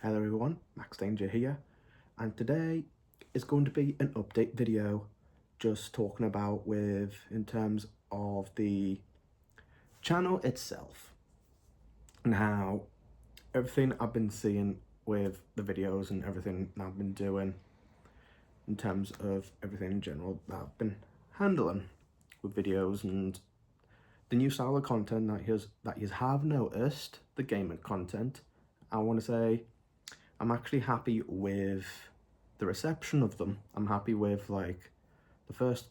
Hello everyone, Max Danger here, and today is going to be an update video just talking about in terms of the channel itself and how everything I've been seeing with the videos and everything I've been doing in terms of everything in general that I've been handling with videos and the new style of content that you have noticed, the gaming content. I want to say I'm actually happy with the reception of them. I'm happy with like the first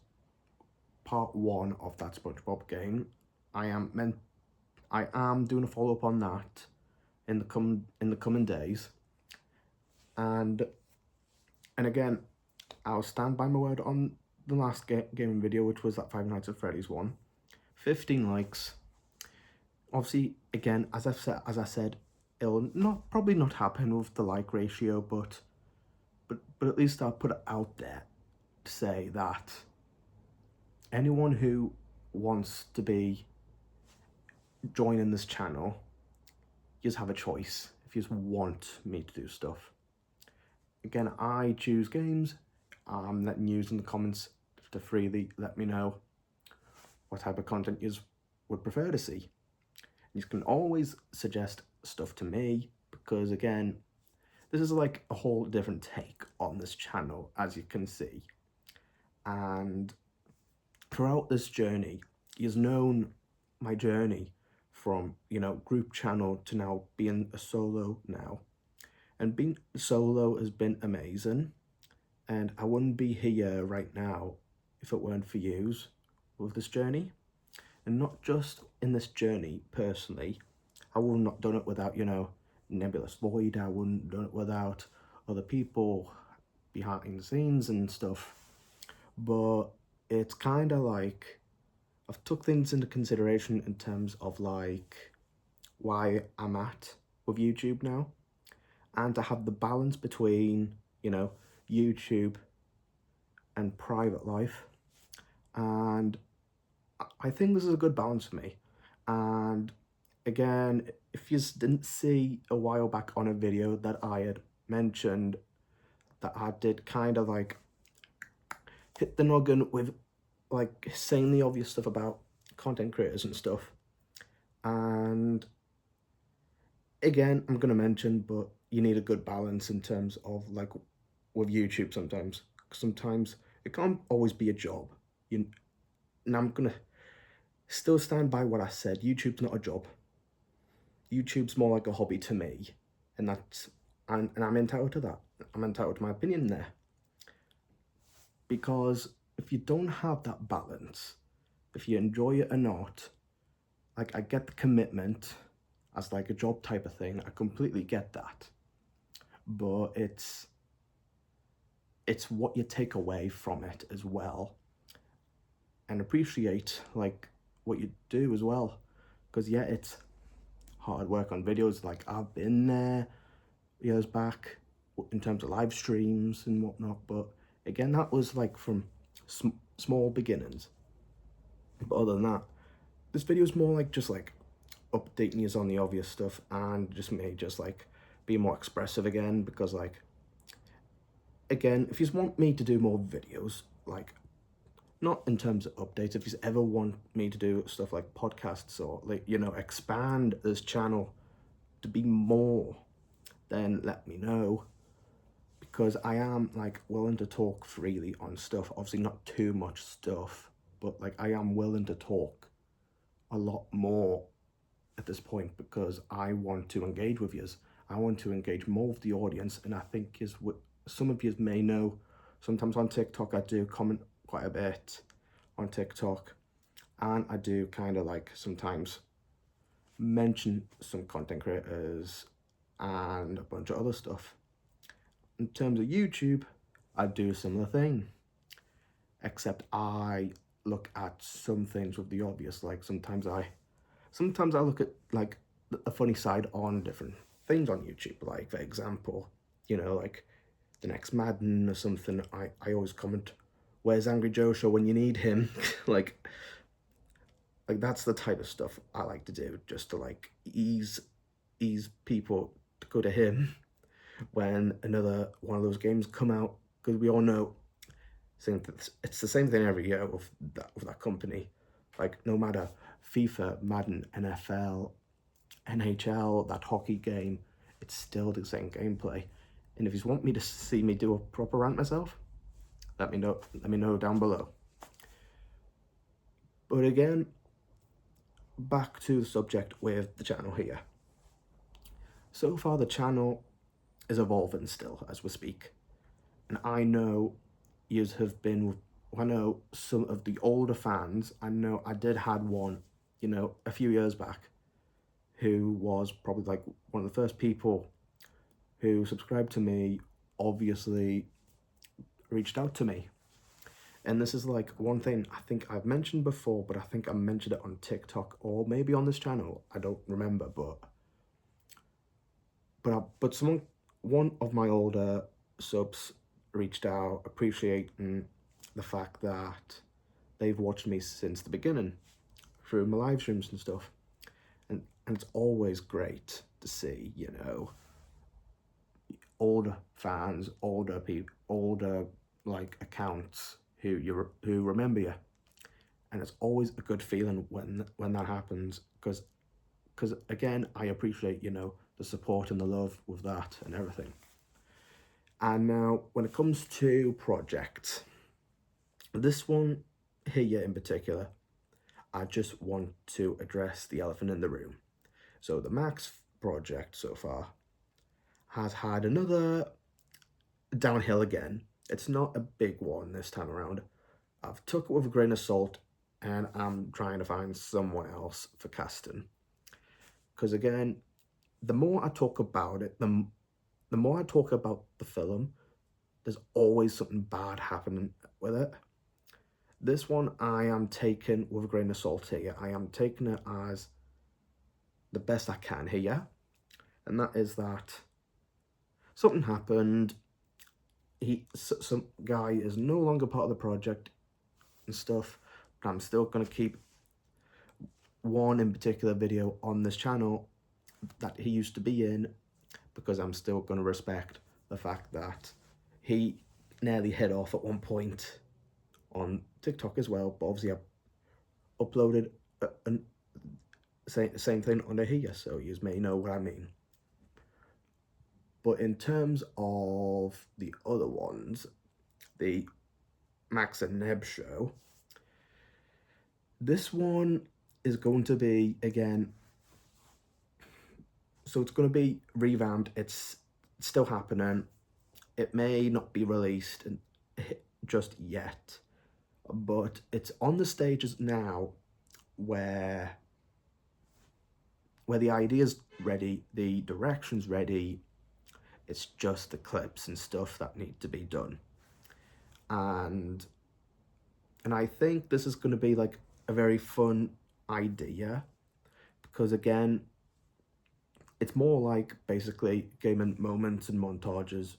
part one of that SpongeBob game. I am doing a follow-up on that in the coming days. And again, I'll stand by my word on the last gaming video, which was that Five Nights at Freddy's one. 15 likes. Obviously, again, as I said, it'll probably not happen with the like ratio, but at least I'll put it out there to say that anyone who wants to be joining this channel, you just have a choice if you just want me to do stuff. Again, I choose games. I'm letting you in the comments to freely let me know what type of content you would prefer to see. You can always suggest stuff to me because, again, this is like a whole different take on this channel, as you can see. And throughout this journey, you've known my journey from, group channel to now being a solo now. And being solo has been amazing. And I wouldn't be here right now if it weren't for yous with this journey. And not just in this journey personally, I would not done it without, Nebulous Void. I wouldn't done it without other people behind the scenes and stuff. But it's kind of like I've took things into consideration in terms of like why I'm at with YouTube now, and to have the balance between, YouTube and private life. And I think this is a good balance for me. And again, if you didn't see a while back on a video that I had mentioned that I did kind of like hit the noggin with like saying the obvious stuff about content creators and stuff. And again, I'm going to mention, but you need a good balance in terms of like with YouTube sometimes. Sometimes it can't always be a job. And I'm going to still stand by what I said. YouTube's not a job. YouTube's more like a hobby to me. And I'm entitled to that. I'm entitled to my opinion there. Because if you don't have that balance, if you enjoy it or not, like I get the commitment as like a job type of thing. I completely get that. But it's what you take away from it as well. And appreciate like what you do as well. Because yeah, it's hard work on videos. Like I've been there years back in terms of live streams and whatnot. But again, that was like from small beginnings. But other than that, this video is more like just like updating you on the obvious stuff and just me just like be more expressive again, because like again, if you want me to do more videos, like not in terms of updates, if you ever want me to do stuff like podcasts or like expand this channel to be more, then let me know, because I am like willing to talk freely on stuff. Obviously not too much stuff, but like I am willing to talk a lot more at this point because I want to engage with you. I want to engage more with the audience, and I think is what some of you may know. Sometimes on TikTok I do comment quite a bit on TikTok, and I do kind of like sometimes mention some content creators and a bunch of other stuff. In terms of YouTube, I do a similar thing, except I look at some things with the obvious. Like sometimes I look at like a funny side on different things on YouTube. Like for example, like the next Madden or something, I always comment, where's Angry Joe Show when you need him? like that's the type of stuff I like to do, just to like ease people to go to him. when another one of those games come out, because we all know it's the same thing every year with that company. Like, no matter FIFA, Madden, NFL, NHL, that hockey game, it's still the same gameplay. And if you want me to see me do a proper rant myself, let me know down below. But again, back to the subject with the channel here. So far the channel is evolving still as we speak. And I know yous have been, I know some of the older fans, I know I did had one, you know, a few years back, who was probably like one of the first people who subscribed to me, obviously reached out to me. And this is like one thing I think I've mentioned before, but I think I mentioned it on TikTok or maybe on this channel. I don't remember, but one of my older subs reached out appreciating the fact that they've watched me since the beginning through my live streams and stuff. And it's always great to see, you know, older fans, older people, older like accounts who remember you, and it's always a good feeling when that happens, because again, I appreciate, you know, the support and the love with that and everything. And now when it comes to projects, this one here in particular, I just want to address the elephant in the room. So the Max project so far has had another downhill again. It's not a big one this time around. I've took it with a grain of salt, and I'm trying to find someone else for casting. Because again, the more I talk about it, the more I talk about the film, there's always something bad happening with it. This one I am taking with a grain of salt here. I am taking it as the best I can here. And that is that something happened. Some guy is no longer part of the project and stuff, but I'm still going to keep one in particular video on this channel that he used to be in, because I'm still going to respect the fact that he nearly hit off at one point on TikTok as well, but obviously I uploaded same thing under here, so you may know what I mean. But in terms of the other ones, the Max and Neb show, this one is going to be, again, so it's going to be revamped. It's still happening. It may not be released just yet, but it's on the stages now where the idea's ready, the direction's ready. It's just the clips and stuff that need to be done. And I think this is going to be like a very fun idea, because again, it's more like basically gaming moments and montages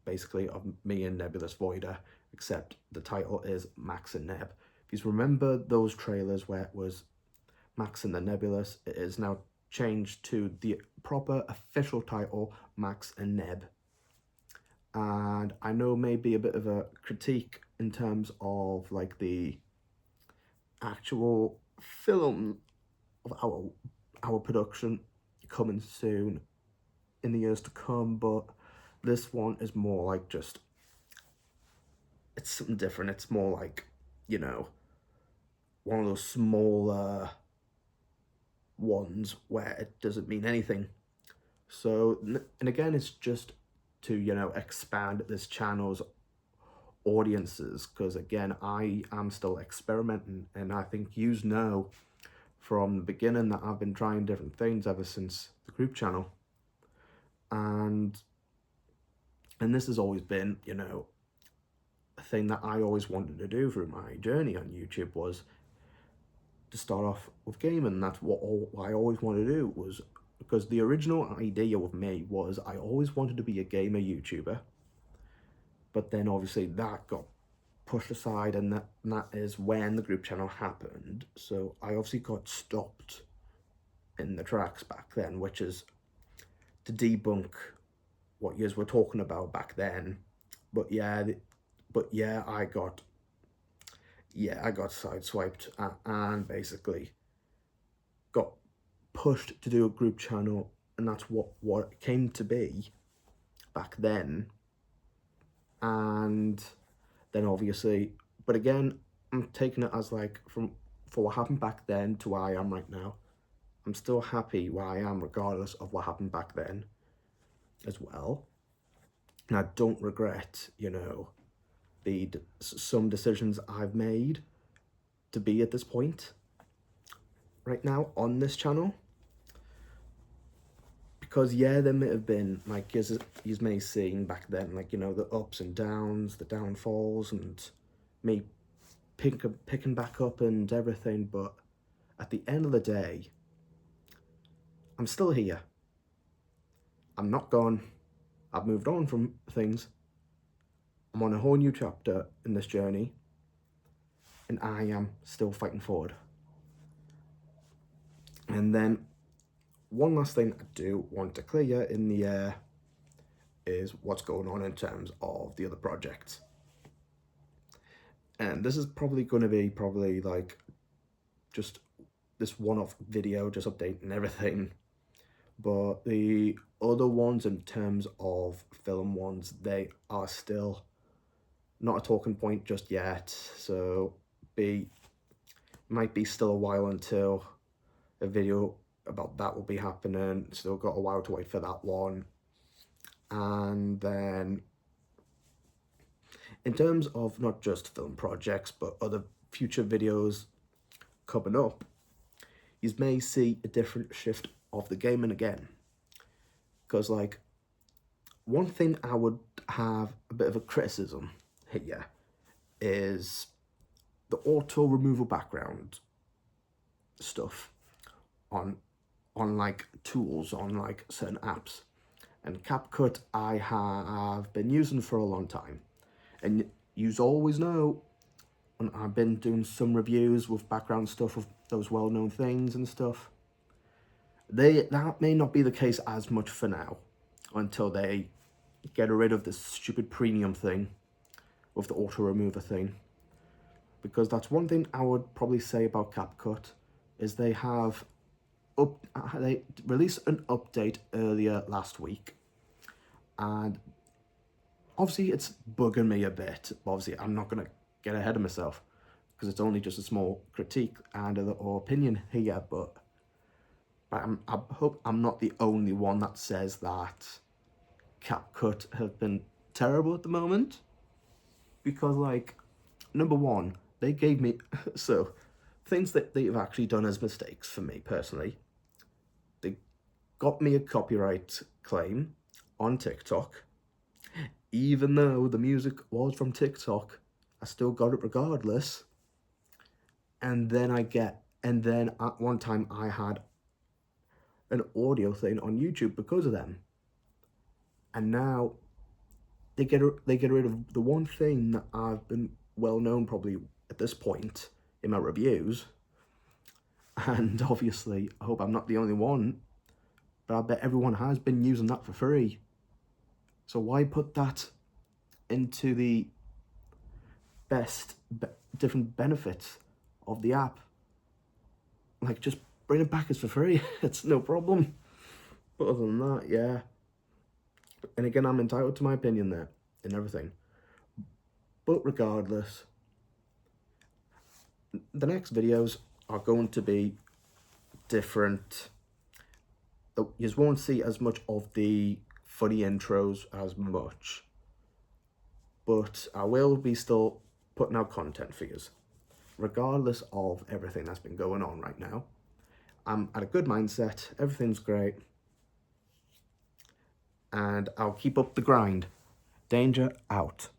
basically of me and Nebulous Voider, except the title is Max and Neb. If you remember those trailers where it was Max and the Nebulous, it is now changed to the proper official title, Max and Neb. And I know maybe a bit of a critique in terms of like the actual film of our production coming soon in the years to come, but this one is more like just, it's something different. It's more like, you know, one of those smaller ones where it doesn't mean anything. So, and again, it's just to, you know, expand this channel's audiences, because again, I am still experimenting, and I think yous know from the beginning that I've been trying different things ever since the group channel. And this has always been, you know, a thing that I always wanted to do through my journey on YouTube, was to start off with gaming. That's what I always wanted to do, was because the original idea with me was I always wanted to be a gamer YouTuber, but then obviously that got pushed aside, and that is when the group channel happened. So I obviously got stopped in the tracks back then, which is to debunk what yous were talking about back then. But yeah, I got sideswiped and basically got pushed to do a group channel, and that's what it came to be back then. And then obviously, but again, I'm taking it as like for what happened back then to where I am right now. I'm still happy where I am regardless of what happened back then as well. And I don't regret, you know, some decisions I've made to be at this point right now on this channel. Because yeah, there may have been, like, as you may see back then, like, you know, the ups and downs, the downfalls, and me picking back up and everything, but at the end of the day, I'm still here. I'm not gone. I've moved on from things. I'm on a whole new chapter in this journey, and I am still fighting forward. And then one last thing I do want to clear in the air is what's going on in terms of the other projects. And this is probably going to be like just this one-off video, just updating everything. But the other ones, in terms of film ones, they are still not a talking point just yet. So might be still a while until a video about that will be happening. Still got a while to wait for that one. And then in terms of not just film projects, but other future videos coming up, you may see a different shift of the gaming again. Because, like, one thing I would have a bit of a criticism here is the auto removal background stuff on like tools, on like certain apps. And CapCut I have been using for a long time, and yous always know when I've been doing some reviews with background stuff of those well-known things and stuff, that may not be the case as much for now, until they get rid of this stupid premium thing with the auto remover thing. Because that's one thing I would probably say about CapCut, is they released an update earlier last week, and obviously it's bugging me a bit. Obviously I'm not going to get ahead of myself, because it's only just a small critique and or opinion here, but I hope I'm not the only one that says that CapCut have been terrible at the moment. Because, like, number one, they gave me so things that they've actually done as mistakes for me personally. They got me a copyright claim on TikTok. Even though the music was from TikTok, I still got it regardless. And then at one time I had an audio thing on YouTube because of them. And now they get rid of the one thing that I've been well known probably at this point in my reviews. And obviously, I hope I'm not the only one, but I bet everyone has been using that for free. So why put that into the different benefits of the app? Like, just bring it back as for free. It's no problem. But other than that, yeah. And again, I'm entitled to my opinion there and everything. But regardless, the next videos are going to be different. You won't see as much of the funny intros as much, but I will be still putting out content for you, regardless of everything that's been going on right now. I'm at a good mindset, everything's great, and I'll keep up the grind. Danger out.